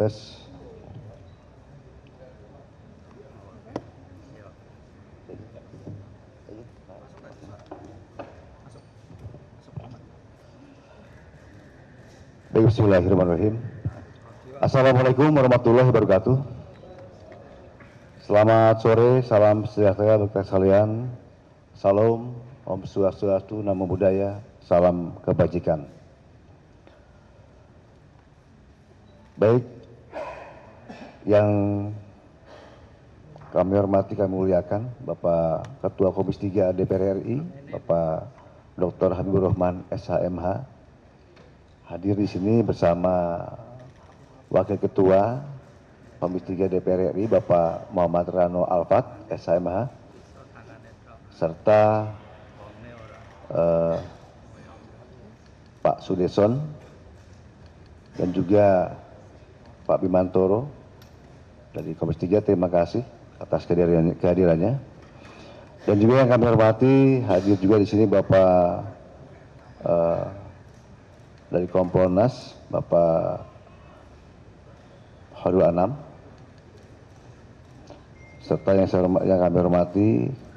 Tes. Bismillahirrahmanirrahim. Assalamualaikum warahmatullahi wabarakatuh. Selamat sore, salam sejahtera untuk kita sekalian. Salam, Om Swastiastu, Namo Buddhaya, salam kebajikan. Baik, yang kami hormati, kami muliakan Bapak Ketua Komisi 3 DPR RI, Bapak Dr. Habibur Rahman SHMH, hadir di sini bersama Wakil Ketua Komisi 3 DPR RI, Bapak Muhammad Rano Alfat SHMH, serta Pak Sudeson dan juga Pak Bimantoro dari Komisi 3. Terima kasih atas kehadirannya. Dan juga yang kami hormati, hadir juga di sini Bapak dari Kompolnas, Bapak Khairul Anam, serta yang kami hormati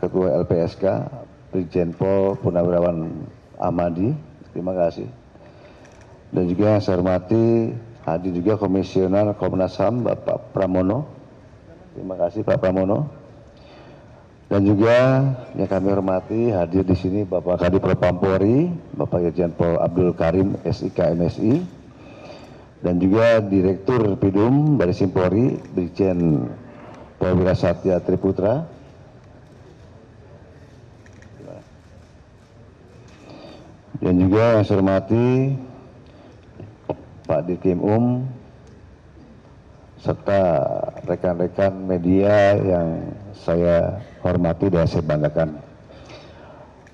Ketua LPSK Brigjen Pol Purnawirawan Ahmadi, terima kasih. Dan juga yang saya hormati, hadir juga Komisioner Komnas HAM Bapak Pramono, terima kasih Pak Pramono. Dan juga yang kami hormati, hadir di sini Bapak Kadif Propampori, Bapak Irjen Pol Abdul Karim SIK MSI, dan juga Direktur Pidum Barres Polri Brigjen Pol Wirasatya Triputra. Dan juga yang saya hormati Pak Dirkim serta rekan-rekan media yang saya hormati dan saya banggakan.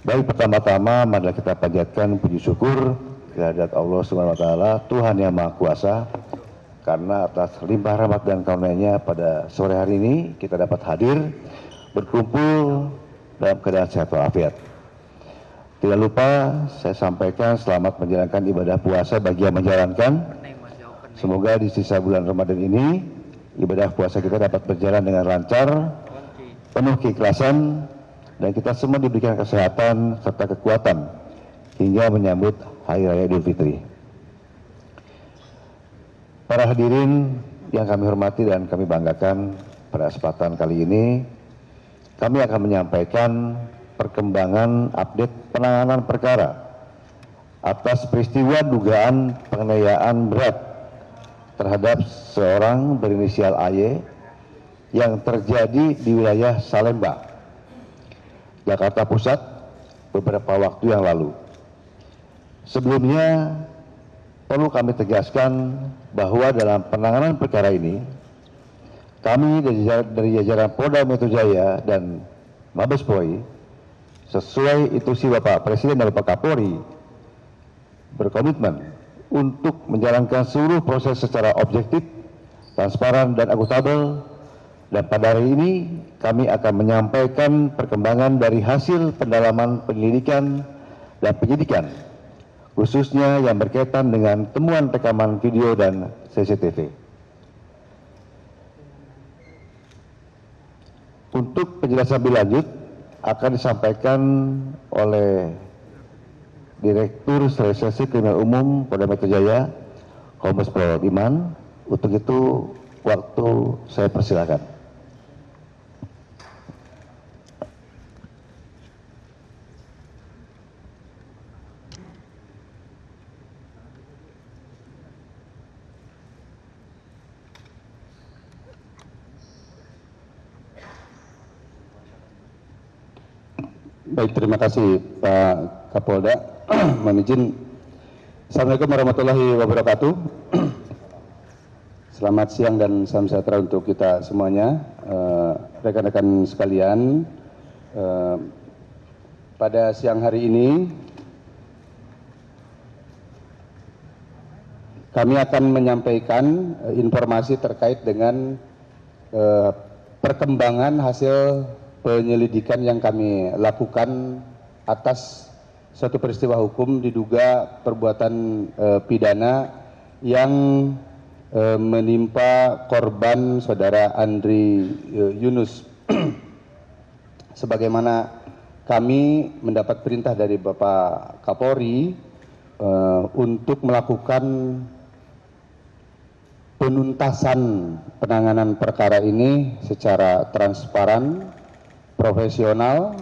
Baik, pertama-tama marilah kita panjatkan puji syukur kehadirat Allah Subhanahu wa taala, Tuhan yang Maha Kuasa, karena atas limpah rahmat dan karunia-Nya pada sore hari ini kita dapat hadir berkumpul dalam keadaan sehat walafiat. Tidak lupa saya sampaikan selamat menjalankan ibadah puasa bagi yang menjalankan. Semoga di sisa bulan Ramadan ini ibadah puasa kita dapat berjalan dengan lancar, penuh keikhlasan, dan kita semua diberikan kesehatan serta kekuatan hingga menyambut Hari Raya Idul Fitri. Para hadirin yang kami hormati dan kami banggakan, pada kesempatan kali ini kami akan menyampaikan perkembangan update penanganan perkara atas peristiwa dugaan penganiayaan berat terhadap seorang berinisial AY yang terjadi di wilayah Salemba, Jakarta Pusat beberapa waktu yang lalu. Sebelumnya perlu kami tegaskan bahwa dalam penanganan perkara ini kami dari jajaran Polda Metro Jaya dan Mabes Polri sesuai instruksi Bapak Presiden dan Bapak Kapolri berkomitmen untuk menjalankan seluruh proses secara objektif, transparan, dan akuntabel. Dan pada hari ini kami akan menyampaikan perkembangan dari hasil pendalaman penyelidikan dan penyidikan, khususnya yang berkaitan dengan temuan rekaman video dan CCTV. Untuk penjelasan lebih lanjut akan disampaikan oleh Direktur Reserse Kriminal Umum Polda Metro Jaya, Kombes Pol Iman. Untuk itu waktu saya persilakan. Baik, terima kasih Pak Kapolda. Mohon izin. Assalamualaikum warahmatullahi wabarakatuh. Selamat siang dan salam sejahtera untuk kita semuanya, rekan-rekan sekalian. Pada siang hari ini kami akan menyampaikan informasi terkait dengan perkembangan hasil penyelidikan yang kami lakukan atas suatu peristiwa hukum diduga perbuatan pidana yang menimpa korban saudara Andri Yunus. Sebagaimana kami mendapat perintah dari Bapak Kapolri untuk melakukan penuntasan penanganan perkara ini secara transparan, profesional,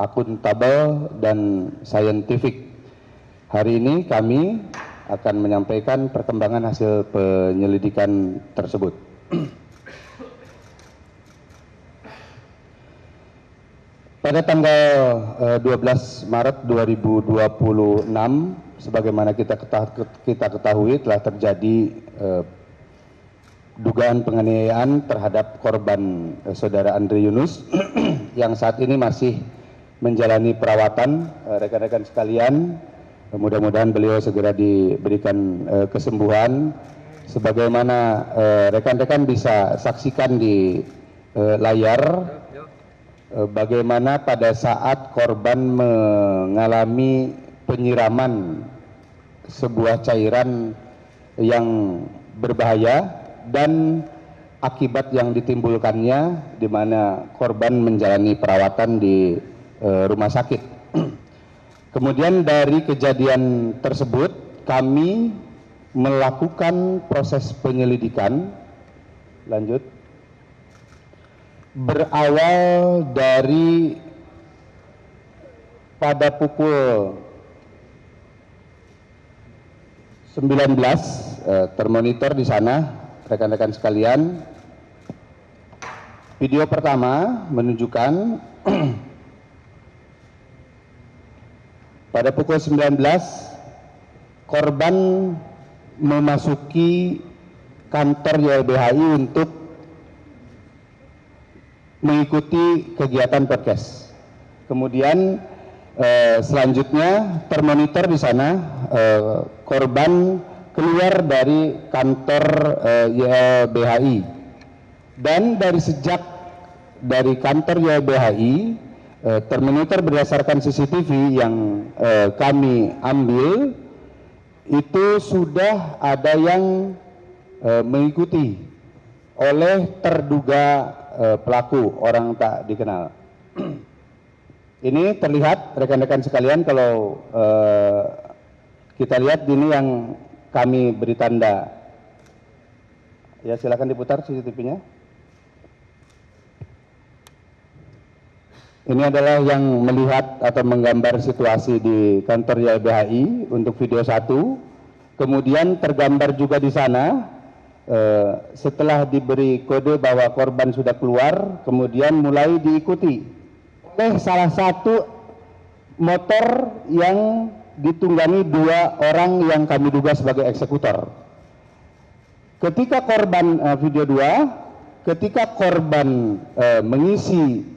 akuntabel, dan saintifik. Hari ini kami akan menyampaikan perkembangan hasil penyelidikan tersebut. Pada tanggal 12 Maret 2026, sebagaimana kita ketahui telah terjadi dugaan penganiayaan terhadap korban saudara Andri Yunus yang saat ini masih menjalani perawatan. Rekan-rekan sekalian, mudah-mudahan beliau segera diberikan kesembuhan. Sebagaimana rekan-rekan bisa saksikan di layar, bagaimana pada saat korban mengalami penyiraman sebuah cairan yang berbahaya dan akibat yang ditimbulkannya, di mana korban menjalani perawatan di rumah sakit. Kemudian dari kejadian tersebut kami melakukan proses penyelidikan lanjut. Berawal dari pada pukul 19, termonitor di sana, rekan-rekan sekalian. Video pertama menunjukkan pada pukul 19 korban memasuki kantor YLBHI untuk mengikuti kegiatan podcast. Kemudian selanjutnya termonitor di sana korban keluar dari kantor YLBHI, dan dari sejak dari kantor YLBHI termonitor berdasarkan CCTV yang kami ambil itu sudah ada yang mengikuti oleh terduga pelaku orang tak dikenal. Ini terlihat rekan-rekan sekalian, kalau kita lihat ini yang kami beri tanda. Ya, silakan diputar CCTV-nya. Ini adalah yang melihat atau menggambar situasi di kantor YLBHI untuk video 1. Kemudian tergambar juga di sana setelah diberi kode bahwa korban sudah keluar, kemudian mulai diikuti oleh salah satu motor yang ditunggangi 2 orang yang kami duga sebagai eksekutor. Ketika korban video 2, ketika korban mengisi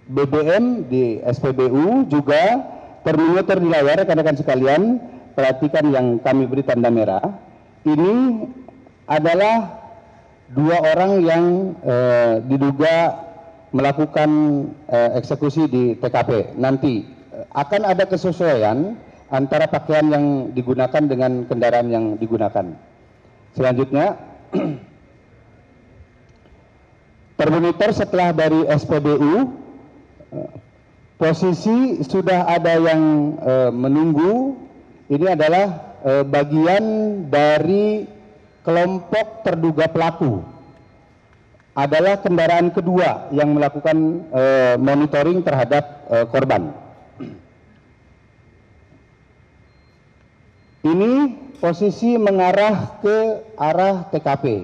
BBM di SPBU, juga termonitor di layar, rekan-rekan sekalian, perhatikan yang kami beri tanda merah. Ini adalah 2 orang yang diduga melakukan eksekusi di TKP. Nanti akan ada kesesuaian antara pakaian yang digunakan dengan kendaraan yang digunakan. Selanjutnya, termonitor setelah dari SPBU, posisi sudah ada yang menunggu. Ini adalah bagian dari kelompok terduga pelaku, adalah kendaraan kedua yang melakukan monitoring terhadap korban. Ini posisi mengarah ke arah TKP.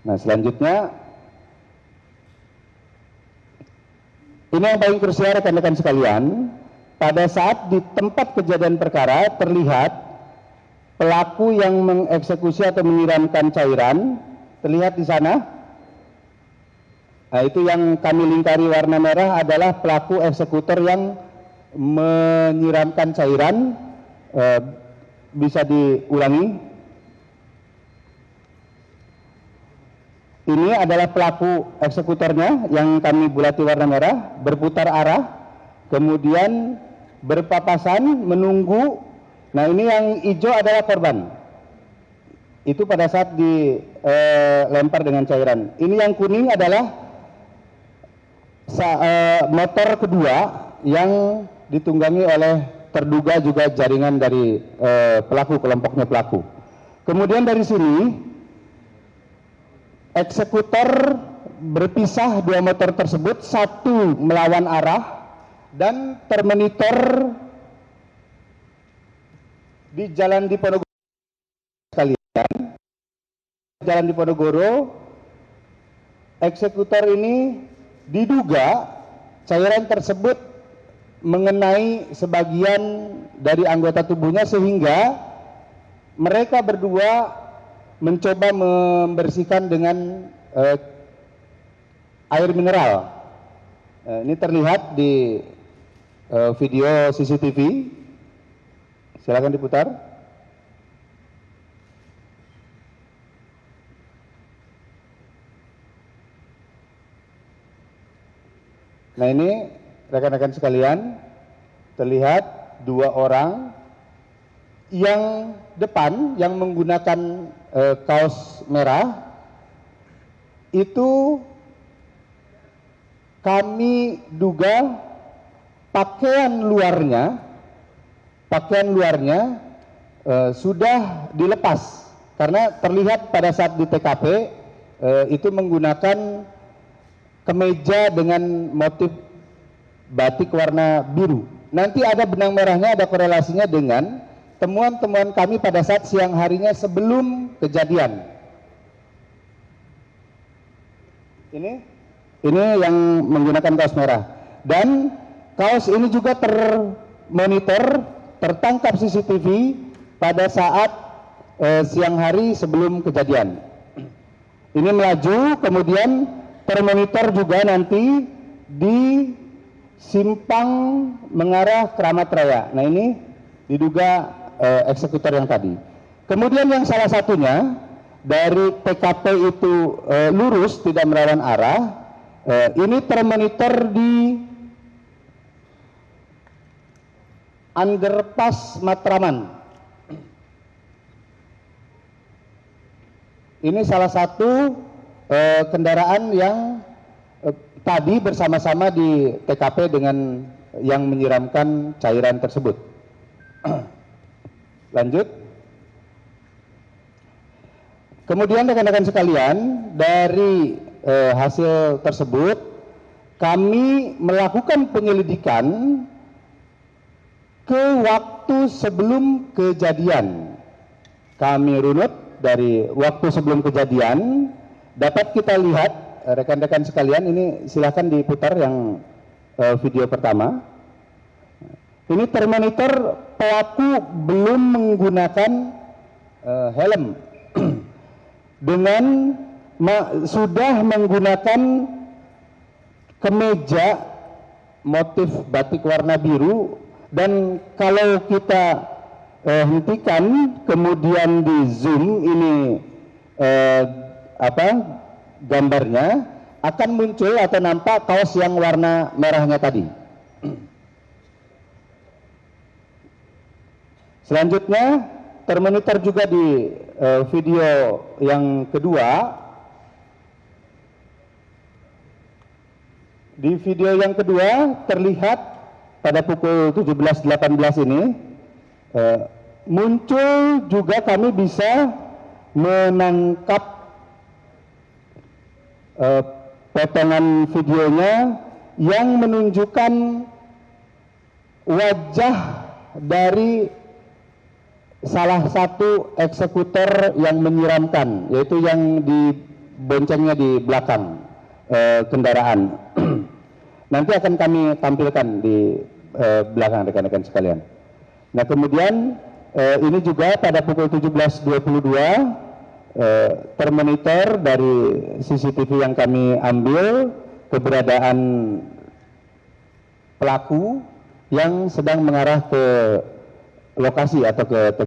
Nah, selanjutnya, ini yang paling krusial rekan-rekan sekalian. Pada saat di tempat kejadian perkara terlihat pelaku yang mengeksekusi atau menyiramkan cairan, terlihat di sana. Nah, itu yang kami lingkari warna merah adalah pelaku eksekutor yang menyiramkan cairan. Bisa diulangi. Ini adalah pelaku eksekutornya yang kami bulati warna merah, berputar arah, kemudian berpapasan menunggu. Nah, ini yang hijau adalah korban. itu pada saat dilempar dengan cairan. Ini yang kuning adalah motor kedua yang ditunggangi oleh terduga juga jaringan dari pelaku, kelompoknya pelaku. Kemudian dari sini eksekutor berpisah dua motor tersebut, satu melawan arah dan termonitor di Jalan Diponegoro sekalian. Jalan Diponegoro, eksekutor ini diduga cairan tersebut mengenai sebagian dari anggota tubuhnya sehingga mereka berdua mencoba membersihkan dengan air mineral. Ini terlihat di video CCTV. Silakan diputar. Nah, ini rekan-rekan sekalian, terlihat dua orang yang depan yang menggunakan kaos merah itu kami duga pakaian luarnya sudah dilepas karena terlihat pada saat di TKP itu menggunakan kemeja dengan motif batik warna biru. Nanti ada benang merahnya, ada korelasinya dengan temuan-temuan kami pada saat siang harinya sebelum kejadian. Ini yang menggunakan kaos merah. Dan kaos ini juga termonitor, tertangkap CCTV pada saat siang hari sebelum kejadian. Ini melaju, kemudian termonitor juga nanti di simpang mengarah Keramat Raya. Nah, ini diduga eksekutor yang tadi. Kemudian yang salah satunya dari TKP itu lurus tidak melawan arah, ini termonitor di underpass Matraman. Ini salah satu kendaraan yang tadi bersama-sama di TKP dengan yang menyiramkan cairan tersebut. Lanjut. Kemudian rekan-rekan sekalian, dari hasil tersebut kami melakukan penyelidikan ke waktu sebelum kejadian. Kami runut dari waktu sebelum kejadian, dapat kita lihat rekan-rekan sekalian, ini silahkan diputar yang video pertama. Ini termonitor pelaku belum menggunakan helm dengan sudah menggunakan kemeja motif batik warna biru, dan kalau kita hentikan kemudian di zoom ini gambarnya akan muncul atau nampak kaos yang warna merahnya tadi. Selanjutnya termonitor juga di video yang kedua. Di video yang kedua terlihat pada pukul 17.18 ini muncul juga kami bisa menangkap potongan videonya yang menunjukkan wajah dari salah satu eksekutor yang menyiramkan, yaitu yang diboncengnya di belakang kendaraan. Nanti akan kami tampilkan di belakang rekan-rekan sekalian. Nah, kemudian ini juga pada pukul 17.22 termonitor dari CCTV yang kami ambil keberadaan pelaku yang sedang mengarah ke lokasi atau ke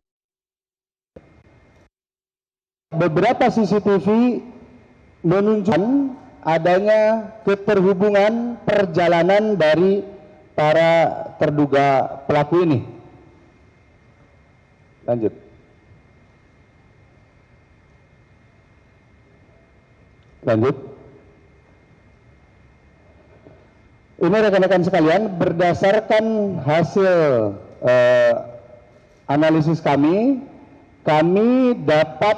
beberapa CCTV menunjukkan adanya keterhubungan perjalanan dari para terduga pelaku ini. Lanjut. Lanjut. Ini rekan-rekan sekalian, berdasarkan hasil analisis kami dapat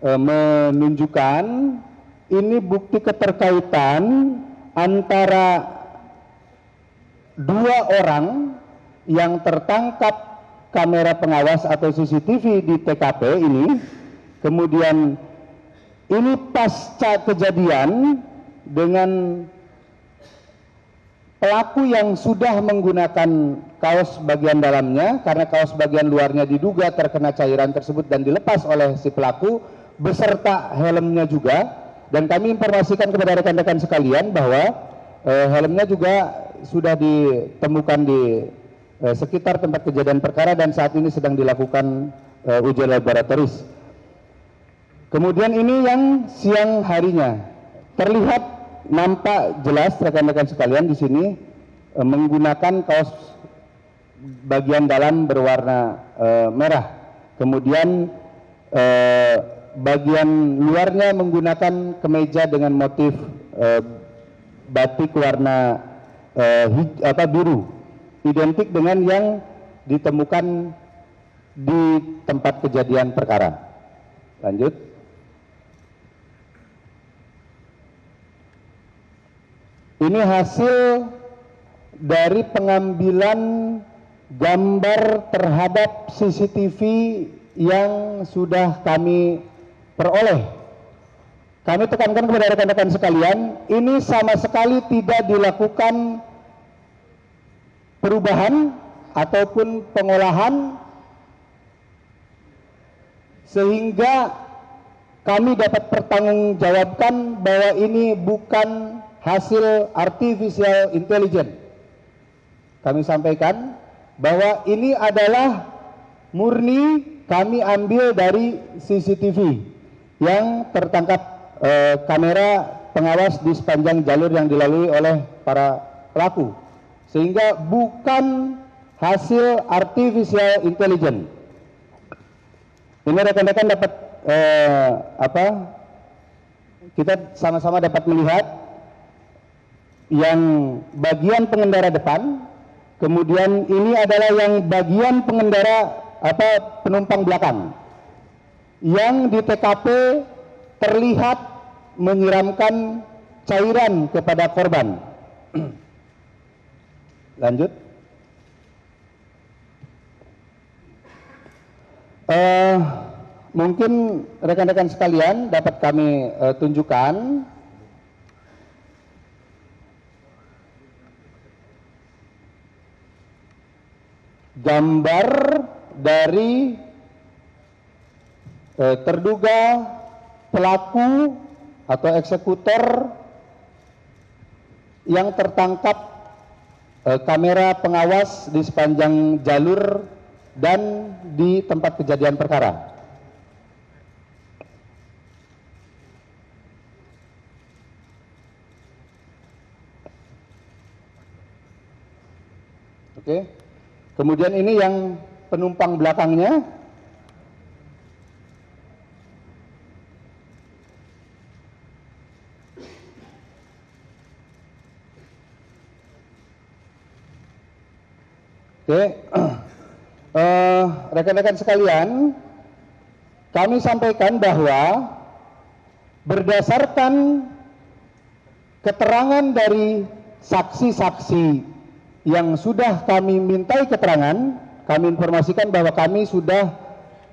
menunjukkan ini bukti keterkaitan antara dua orang yang tertangkap kamera pengawas atau CCTV di TKP ini, kemudian ini pasca kejadian dengan pelaku yang sudah menggunakan kaos bagian dalamnya, karena kaos bagian luarnya diduga terkena cairan tersebut dan dilepas oleh si pelaku beserta helmnya juga. Dan kami informasikan kepada rekan-rekan sekalian bahwa helmnya juga sudah ditemukan di sekitar tempat kejadian perkara dan saat ini sedang dilakukan uji laboratoris. Kemudian ini yang siang harinya, terlihat nampak jelas rekan-rekan sekalian di sini menggunakan kaos bagian dalam berwarna merah. Kemudian bagian luarnya menggunakan kemeja dengan motif batik warna biru, identik dengan yang ditemukan di tempat kejadian perkara. Lanjut. Ini hasil dari pengambilan gambar terhadap CCTV yang sudah kami peroleh. Kami tekankan kepada rekan-rekan sekalian, ini sama sekali tidak dilakukan perubahan ataupun pengolahan sehingga kami dapat pertanggungjawabkan bahwa ini bukan hasil artificial intelligence. Kami sampaikan bahwa ini adalah murni kami ambil dari CCTV yang tertangkap kamera pengawas di sepanjang jalur yang dilalui oleh para pelaku, sehingga bukan hasil artificial intelligence. Ini rekan-rekan dapat kita sama-sama dapat melihat yang bagian pengendara depan, kemudian ini adalah yang bagian pengendara penumpang belakang yang di TKP terlihat menyiramkan cairan kepada korban. Lanjut. Mungkin rekan-rekan sekalian dapat kami tunjukkan gambar dari terduga pelaku atau eksekutor yang tertangkap kamera pengawas di sepanjang jalur dan di tempat kejadian perkara. Oke. Kemudian ini yang penumpang belakangnya. Oke, rekan-rekan sekalian, kami sampaikan bahwa berdasarkan keterangan dari saksi-saksi yang sudah kami mintai keterangan, kami informasikan bahwa kami sudah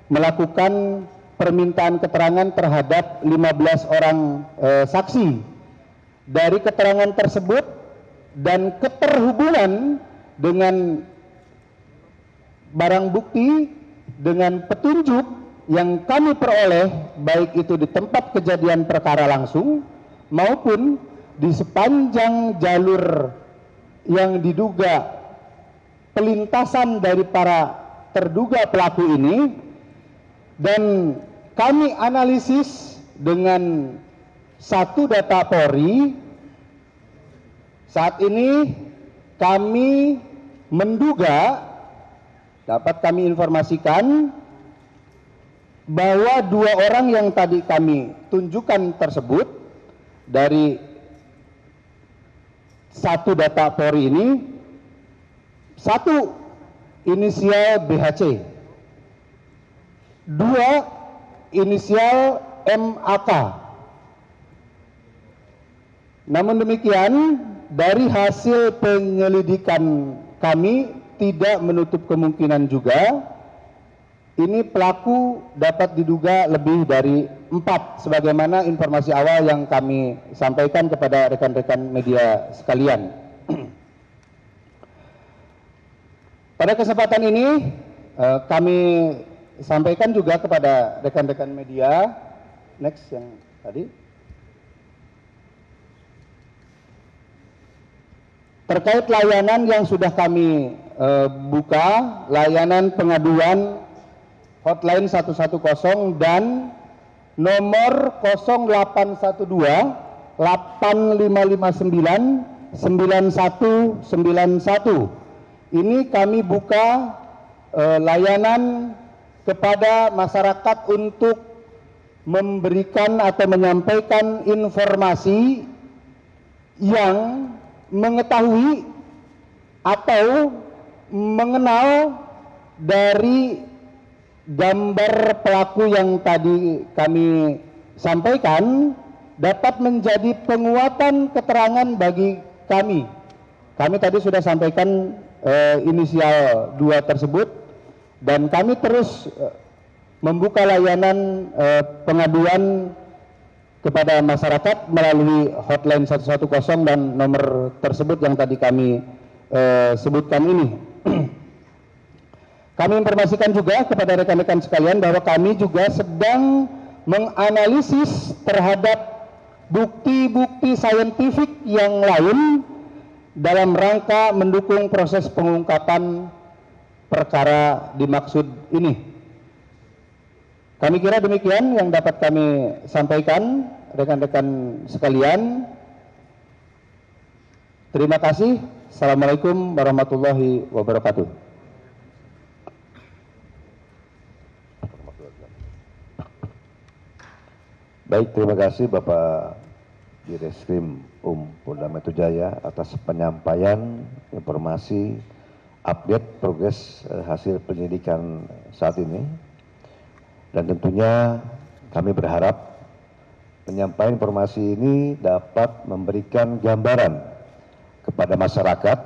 melakukan permintaan keterangan terhadap 15 orang saksi. Dari keterangan tersebut dan keterhubungan dengan barang bukti dengan petunjuk yang kami peroleh, baik itu di tempat kejadian perkara langsung maupun di sepanjang jalur yang diduga pelintasan dari para terduga pelaku ini, dan kami analisis dengan satu data Polri. Saat ini kami menduga, dapat kami informasikan bahwa dua orang yang tadi kami tunjukkan tersebut dari satu data Polri ini, satu inisial BHC, dua inisial MAK. Namun demikian, dari hasil penyelidikan kami tidak menutup kemungkinan juga ini pelaku dapat diduga lebih dari 4, sebagaimana informasi awal yang kami sampaikan kepada rekan-rekan media sekalian. Pada kesempatan ini kami sampaikan juga kepada rekan-rekan media, next yang tadi, terkait layanan yang sudah kami buka, layanan pengaduan hotline 110 dan nomor 0812 8559 9191. Ini kami buka layanan kepada masyarakat untuk memberikan atau menyampaikan informasi yang mengetahui atau mengenal dari gambar pelaku yang tadi kami sampaikan, dapat menjadi penguatan keterangan bagi kami. Kami tadi sudah sampaikan inisial 2 tersebut, dan kami terus membuka layanan pengaduan kepada masyarakat melalui hotline 110 dan nomor tersebut yang tadi kami sebutkan ini. Kami informasikan juga kepada rekan-rekan sekalian bahwa kami juga sedang menganalisis terhadap bukti-bukti saintifik yang lain dalam rangka mendukung proses pengungkapan perkara dimaksud ini. Kami kira demikian yang dapat kami sampaikan, rekan-rekan sekalian. Terima kasih. Assalamualaikum warahmatullahi wabarakatuh. Baik, terima kasih Bapak Direskrim Polda Metro Jaya atas penyampaian informasi update progres hasil penyelidikan saat ini. Dan tentunya kami berharap penyampaian informasi ini dapat memberikan gambaran kepada masyarakat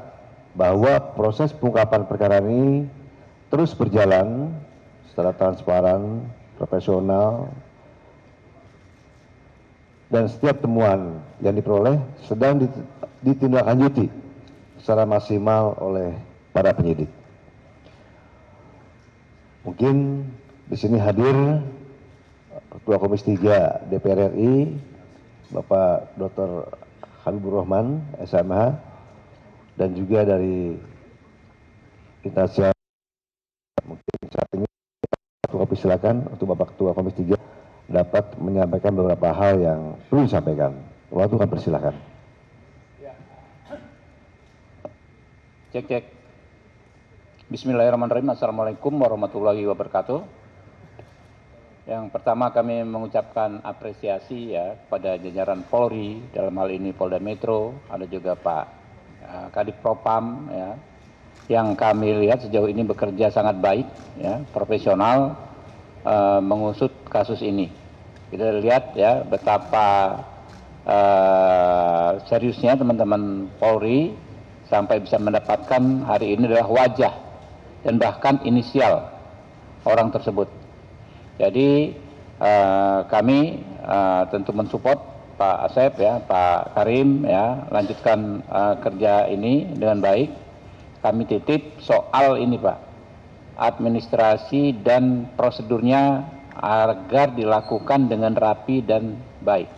bahwa proses pengungkapan perkara ini terus berjalan secara transparan, profesional, dan setiap temuan yang diperoleh sedang ditindaklanjuti secara maksimal oleh para penyidik. Mungkin di sini hadir Ketua Komisi 3 DPR RI, Bapak Dr. Habibur Rahman, SMH, dan juga dari Instansi. Mungkin saat ini Ketua Komisi, silakan untuk Bapak Ketua Komisi 3 dapat menyampaikan beberapa hal yang perlu disampaikan. Waktu kami persilakan. Cek. Bismillahirrahmanirrahim. Assalamualaikum warahmatullahi wabarakatuh. Yang pertama kami mengucapkan apresiasi ya kepada jajaran Polri, dalam hal ini Polda Metro, ada juga Pak Kadif Propam ya, yang kami lihat sejauh ini bekerja sangat baik ya, profesional mengusut kasus ini. Kita lihat ya betapa seriusnya teman-teman Polri sampai bisa mendapatkan hari ini adalah wajah dan bahkan inisial orang tersebut. Jadi kami tentu mensupport Pak Asep ya, Pak Karim ya, lanjutkan kerja ini dengan baik. Kami titip soal ini Pak, administrasi dan prosedurnya agar dilakukan dengan rapi dan baik.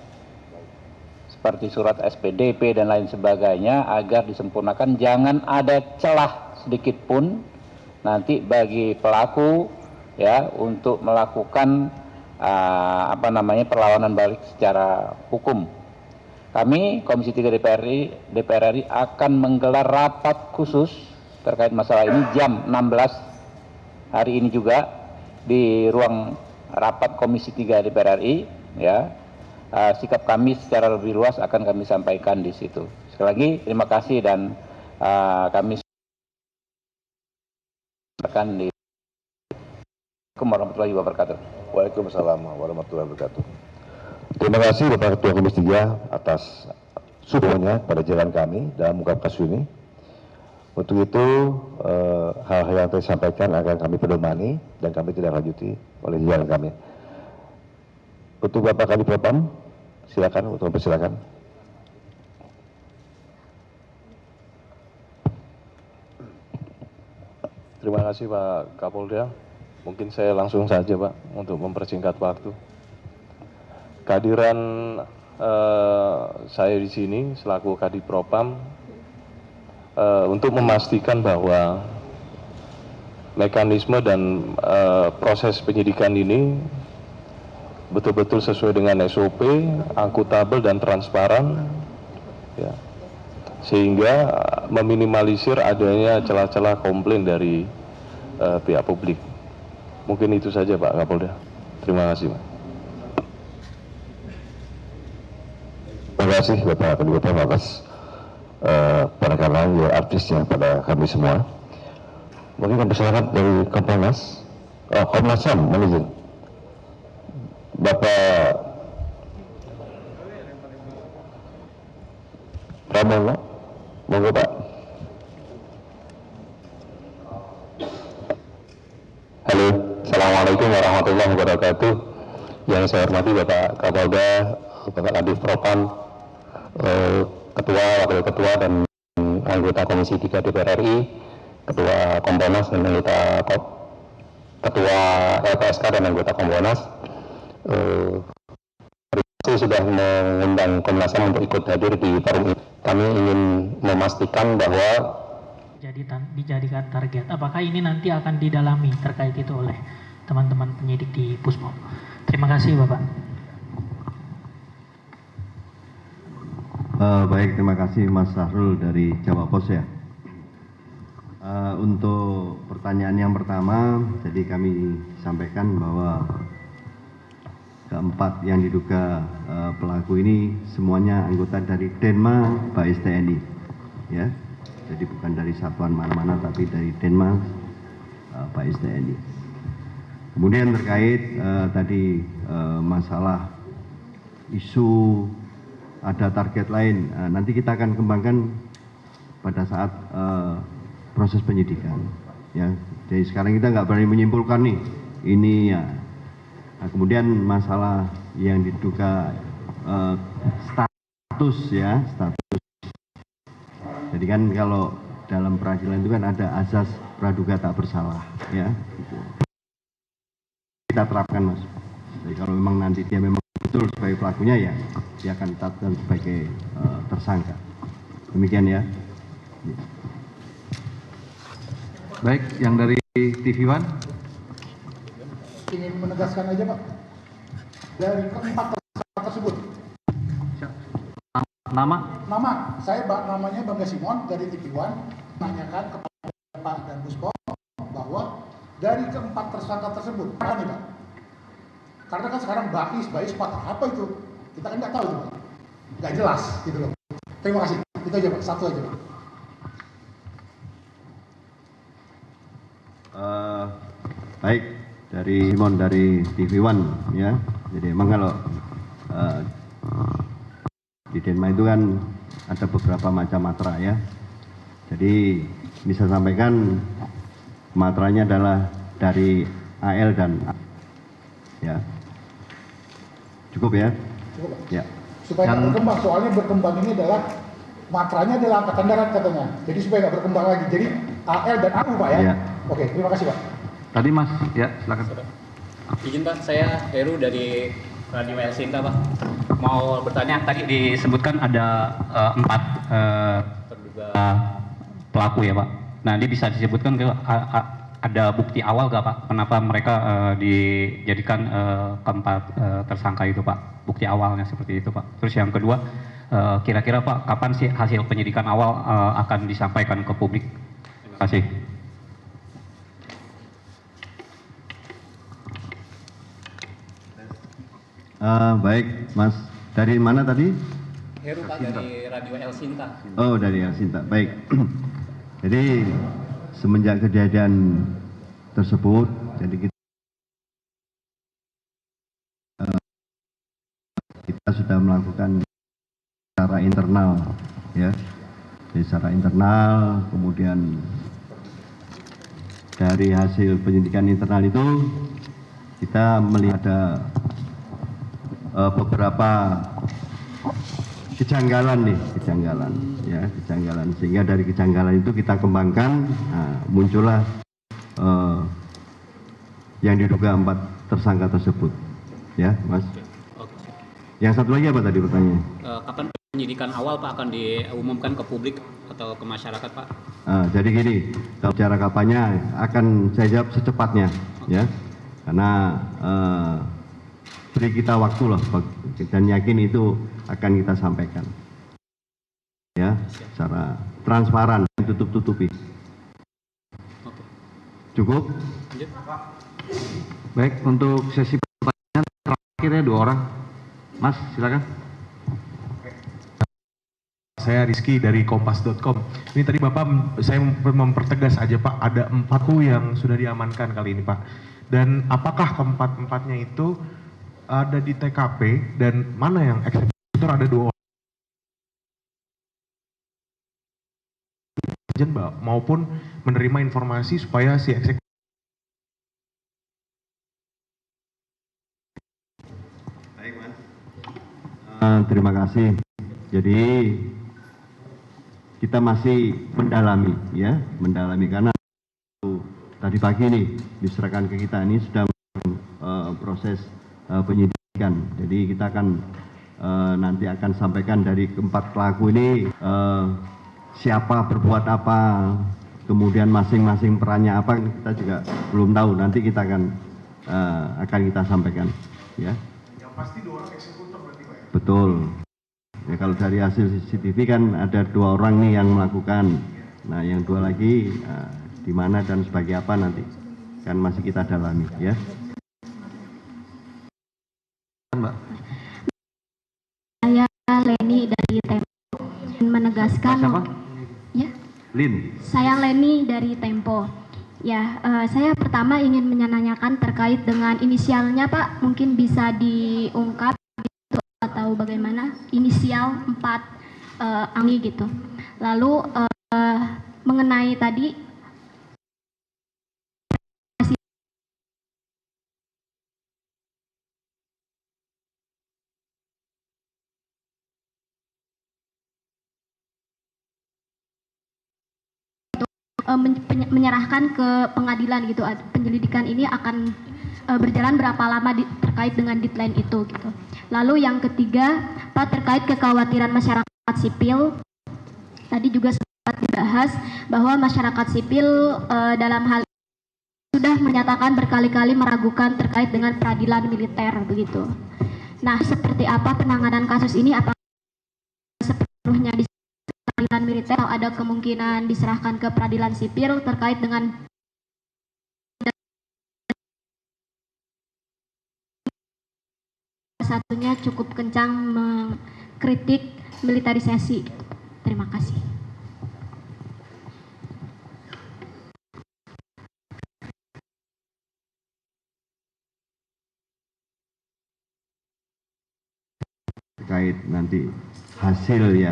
Seperti surat SPDP dan lain sebagainya agar disempurnakan, jangan ada celah sedikit pun nanti bagi pelaku ya untuk melakukan perlawanan balik secara hukum. Kami Komisi 3 DPR RI akan menggelar rapat khusus terkait masalah ini jam 16 hari ini juga di ruang rapat Komisi 3 DPR RI, ya, sikap kami secara lebih luas akan kami sampaikan di situ. Sekali lagi terima kasih dan kami akan di Assalamualaikum warahmatullahi wabarakatuh. Waalaikumsalam warahmatullahi wabarakatuh. Terima kasih Bapak Ketua Komisi 3 atas supportnya pada jalan kami dalam mengungkap kasus ini. Untuk itu hal-hal yang saya sampaikan akan kami pedomani dan kami tidak lanjuti oleh jalan kami. Untuk Bapak Kadif Propam, silakan untuk mempersilakan. Terima kasih Pak Kapolda. Mungkin saya langsung saja Pak untuk mempersingkat waktu. Kehadiran saya di sini selaku Kadif Propam untuk memastikan bahwa mekanisme dan proses penyidikan ini betul-betul sesuai dengan SOP, akuntabel dan transparan, ya, sehingga meminimalisir adanya celah-celah komplain dari pihak publik. Mungkin itu saja Pak Kapolda. Terima kasih Pak. Terima kasih Bapak Kadif Propam atas penekanan ya artisnya pada kami semua. Mungkin kami persilakan dari Kompolnas, Komnas HAM, mohon izin. Bapak Pramono, monggo Pak. Halo, Assalamualaikum warahmatullahi wabarakatuh. Yang saya hormati Bapak Kapolda, Bapak Kadif Propam, Ketua, Wakil Ketua dan anggota Komisi 3 DPR RI, Ketua Kompolnas dan anggota Ketua LPSK dan anggota Kompolnas. Terima kasih sudah mengundang Komnas HAM untuk ikut hadir di forum ini. Kami ingin memastikan bahwa dijadikan target. Apakah ini nanti akan didalami terkait itu oleh teman-teman penyidik di Puspom? Terima kasih Bapak. Baik, terima kasih Mas Sahrul dari Jawa Pos ya. Untuk pertanyaan yang pertama, jadi kami sampaikan bahwa keempat yang diduga pelaku ini semuanya anggota dari Denma Bais TNI, ya. Jadi bukan dari satuan mana-mana, tapi dari Denma Bais TNI. Kemudian terkait tadi masalah isu ada target lain, nanti kita akan kembangkan pada saat proses penyidikan. Ya, jadi sekarang kita nggak berani menyimpulkan nih ini ya. Nah, kemudian masalah yang diduga status ya, status. Jadi kan kalau dalam peradilan itu kan ada azas praduga tak bersalah, ya. Gitu. Kita terapkan Mas. Jadi kalau memang nanti dia memang betul sebagai pelakunya ya, dia akan ditetapkan sebagai tersangka. Demikian ya. Baik, yang dari TV One. Ingin menegaskan aja Pak, dari keempat tersangka tersebut. Nama, saya namanya Bangga Simon dari TV One, menanyakan kepada Pak dan Puspom bahwa dari keempat tersangka tersebut, apa nih Pak? Karena kan sekarang Bais apa itu? Kita kan nggak tahu itu Pak, nggak jelas gitu loh. Terima kasih, itu aja Pak, satu aja Pak. Baik, dari Simon dari TV One ya. Jadi emang kalau di Denmark itu kan ada beberapa macam matra ya. Jadi bisa sampaikan matranya adalah dari AL dan A. Ya. Cukup ya? Cukup Pak. Ya. Supaya nggak berkembang, soalnya berkembang ini adalah matranya adalah angkatan darat katanya. Jadi supaya nggak berkembang lagi. Jadi AL dan AU Pak ya? Ya. Oke, terima kasih Pak. Tadi Mas, ya silakan. Izin Pak, saya Heru dari Radio Helsinki Pak. Mau bertanya, tadi disebutkan ada 4 terduga pelaku ya Pak. Nah, ini bisa disebutkan ada bukti awal gak Pak? Kenapa mereka dijadikan keempat tersangka itu Pak? Bukti awalnya seperti itu Pak. Terus yang kedua, kira-kira Pak, kapan sih hasil penyidikan awal akan disampaikan ke publik? Terima kasih. Baik, Mas. Dari mana tadi? Heru Pak dari Radio El Sinta. Oh, dari El Sinta. Baik. Jadi semenjak kejadian tersebut, jadi kita sudah melakukan secara internal, ya. Jadi secara internal, kemudian dari hasil penyidikan internal itu kita melihat ada beberapa kejanggalan sehingga dari kejanggalan itu kita kembangkan, muncullah yang diduga 4 tersangka tersebut, ya, Mas. Yang satu lagi apa tadi pertanyaannya? Kapan penyidikan awal Pak akan diumumkan ke publik atau ke masyarakat Pak? Jadi gini, kalau bicara kapannya akan saya jawab secepatnya, ya, karena beri kita waktu lah, dan yakin itu akan kita sampaikan, ya, secara transparan, tutup-tutupi. Cukup? Baik, untuk sesi pertanyaan terakhirnya 2 orang. Mas, silakan. Saya Rizky dari Kompas.com. Ini tadi Bapak, saya mempertegas aja Pak, ada 4 yang sudah diamankan kali ini Pak. Dan apakah keempat-empatnya itu ada di TKP dan mana yang eksekutor ada 2 orang maupun menerima informasi supaya si eksekutor. Baik, Mas. Terima kasih. Jadi kita masih mendalami, ya, karena tadi pagi nih diserahkan ke kita, ini sudah proses penyidikan. Jadi kita akan nanti akan sampaikan dari keempat pelaku ini siapa, berbuat apa, kemudian masing-masing perannya apa, kita juga belum tahu. Nanti kita akan kita sampaikan, ya. Yang pasti 2 orang eksekutor berarti Pak ya? Betul. Ya, kalau dari hasil CCTV kan ada 2 orang nih yang melakukan. Nah, yang 2 lagi di mana dan sebagai apa nanti kan masih kita dalami, ya. Mbak. Saya Leni dari Tempo menegaskan. Siapa? Ya. Lin. Saya Leni dari Tempo. Ya, saya pertama ingin menanyakan terkait dengan inisialnya Pak, mungkin bisa diungkap gitu, atau bagaimana inisial 4 Anggi gitu. Lalu mengenai tadi menyerahkan ke pengadilan gitu, penyelidikan ini akan berjalan berapa lama terkait dengan deadline itu gitu. Lalu yang ketiga Pak, terkait kekhawatiran masyarakat sipil, tadi juga sempat dibahas bahwa masyarakat sipil dalam hal sudah menyatakan berkali-kali meragukan terkait dengan peradilan militer begitu. Nah, seperti apa penanganan kasus ini? Apakah sepenuhnya di peradilan militer atau ada kemungkinan diserahkan ke peradilan sipil terkait dengan satunya cukup kencang mengkritik militerisasi. Terima kasih. Terkait nanti hasil dari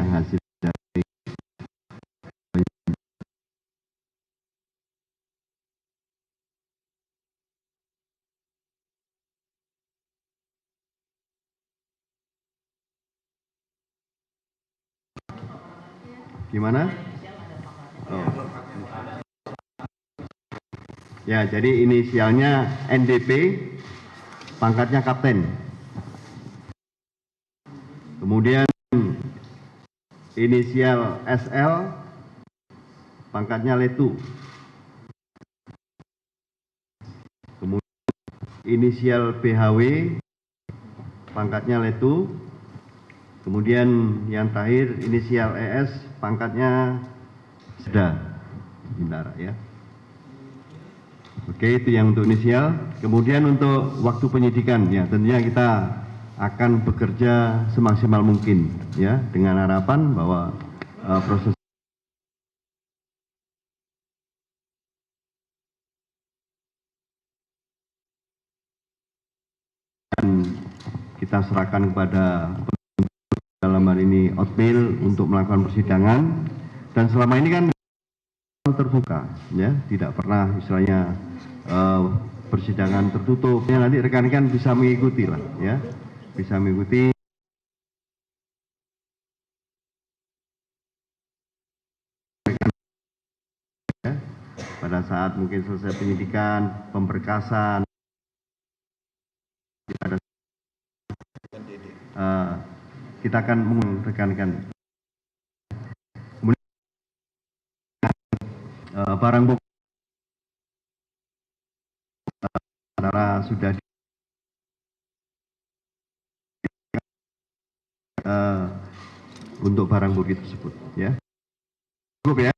gimana? Oh. Ya, jadi inisialnya NDP, pangkatnya kapten. Kemudian inisial SL, pangkatnya letu. Kemudian inisial BHW, pangkatnya letu. Kemudian yang terakhir inisial ES, pangkatnya Seda bintara, ya. Oke, itu yang untuk inisial. Kemudian untuk waktu penyidikan, ya tentunya kita akan bekerja semaksimal mungkin ya, dengan harapan bahwa proses kita serahkan kepada dalam hal ini Otmail untuk melakukan persidangan, dan selama ini kan terbuka ya, tidak pernah istilahnya persidangan tertutup ya, nanti rekan-rekan bisa mengikuti lah ya, bisa mengikuti ya, pada saat mungkin selesai penyidikan, pemberkasan ada kita akan rekan-rekan kemudian barang bukti saudara sudah untuk barang bukti tersebut ya. Cukup ya.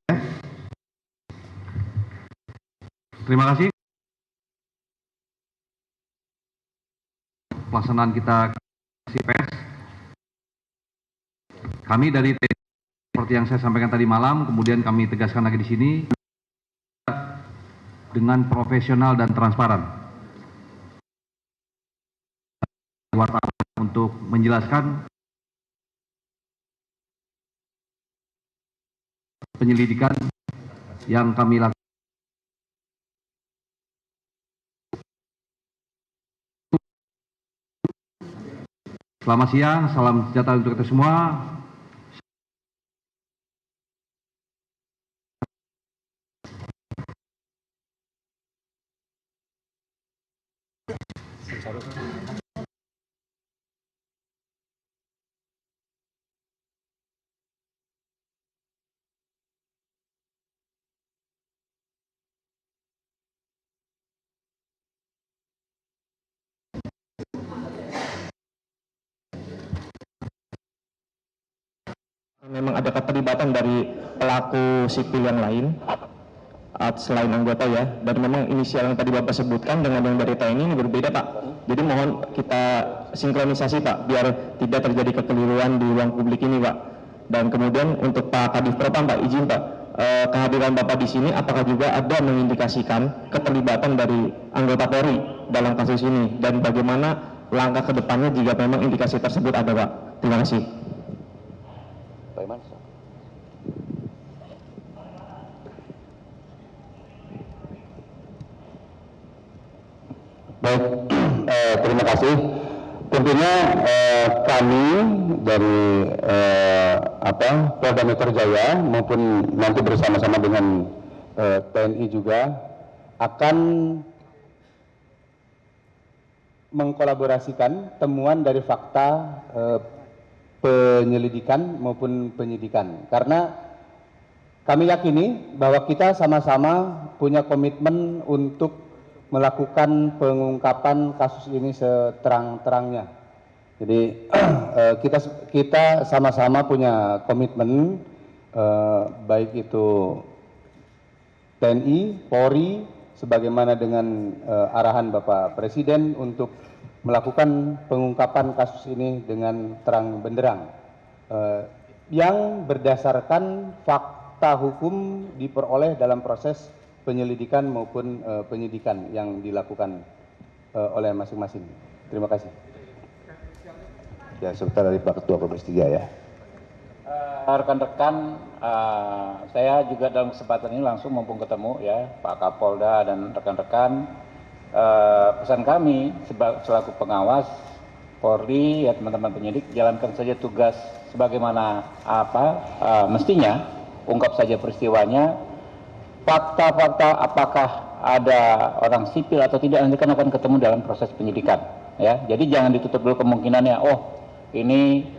Terima kasih. Pelaksanaan kita pers. Kami dari TNI, seperti yang saya sampaikan tadi malam, kemudian kami tegaskan lagi di sini dengan profesional dan transparan. Wartawan untuk menjelaskan penyelidikan yang kami lakukan. Selamat siang, salam sejahtera untuk kita semua. Memang ada keterlibatan dari pelaku sipil yang lain selain anggota ya, dan memang inisial yang tadi Bapak sebutkan dengan yang dari TNI ini berbeda Pak. Jadi mohon kita sinkronisasi Pak, biar tidak terjadi kekeliruan di ruang publik ini Pak. Dan kemudian untuk Pak Kadif Propam Pak, izin Pak, kehadiran Bapak di sini apakah juga ada mengindikasikan keterlibatan dari anggota Polri dalam kasus ini, dan bagaimana langkah ke depannya jika memang indikasi tersebut ada Pak. Terima kasih. Baik, terima kasih. Tentunya kami dari Polda Metro Jaya maupun nanti bersama-sama dengan TNI juga akan mengkolaborasikan temuan dari fakta penyelidikan maupun penyidikan, karena kami yakini bahwa kita sama-sama punya komitmen untuk melakukan pengungkapan kasus ini seterang-terangnya. Jadi kita sama-sama punya komitmen, baik itu TNI, Polri, sebagaimana dengan arahan Bapak Presiden untuk melakukan pengungkapan kasus ini dengan terang benderang, yang berdasarkan fakta hukum diperoleh dalam proses penyelidikan maupun penyidikan yang dilakukan oleh masing-masing. Terima kasih. Ya, sebentar dari Pak Ketua Komisi 3 ya. Rekan-rekan, saya juga dalam kesempatan ini langsung mumpung ketemu ya Pak Kapolda dan rekan-rekan, pesan kami selaku pengawas Polri ya, teman-teman penyidik, jalankan saja tugas sebagaimana mestinya, ungkap saja peristiwanya, fakta-fakta apakah ada orang sipil atau tidak nanti kan akan ketemu dalam proses penyidikan ya. Jadi jangan ditutup dulu kemungkinannya, oh ini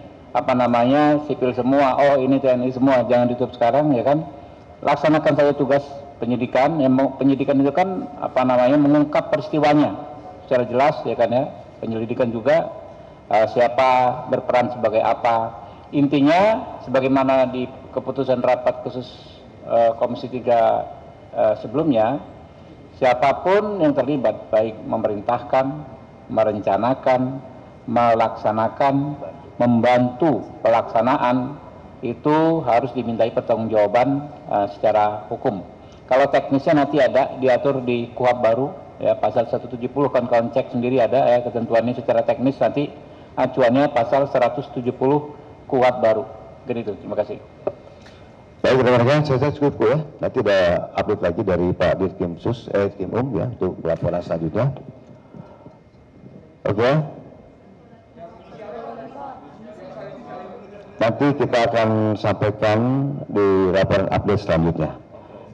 sipil semua, oh ini TNI semua, jangan ditutup sekarang ya kan. Laksanakan saja tugas penyidikan. Penyidikan itu kan mengungkap peristiwanya secara jelas ya kan ya. Penyelidikan juga siapa berperan sebagai apa. Intinya sebagaimana di keputusan rapat khusus Komisi 3 sebelumnya, siapapun yang terlibat baik memerintahkan, merencanakan, membantu pelaksanaan itu harus dimintai pertanggungjawaban secara hukum. Kalau teknisnya nanti ada diatur di KUHP baru, ya pasal 170, kawan-kawan cek sendiri ada ya ketentuannya secara teknis, nanti acuannya pasal 170 KUHP baru. Jadi itu, terima kasih. Baik, rekan-rekan, saya cukup ya. Nanti ada update lagi dari Pak Dirkim ya untuk laporan selanjutnya. Oke. Nanti kita akan sampaikan di laporan update selanjutnya.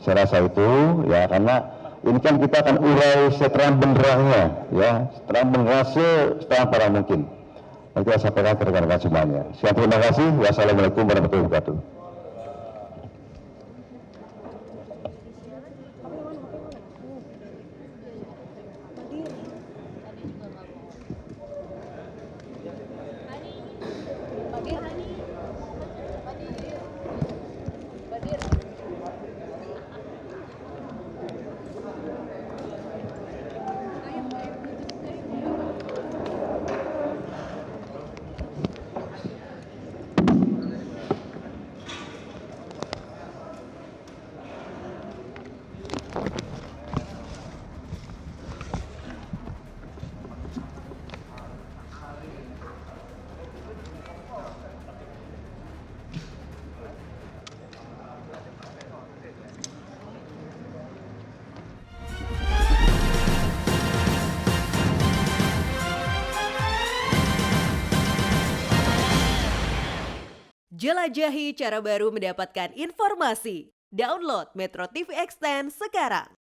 Saya rasa itu ya, karena ini kan kita akan urai seterang benderangnya ya, seterang benderang seterang parah mungkin. Nanti saya sampaikan ke rekan-rekan semuanya. Sekian, terima kasih. Wassalamualaikum warahmatullahi wabarakatuh. Jelajahi cara baru mendapatkan informasi. Download Metro TV Extend sekarang.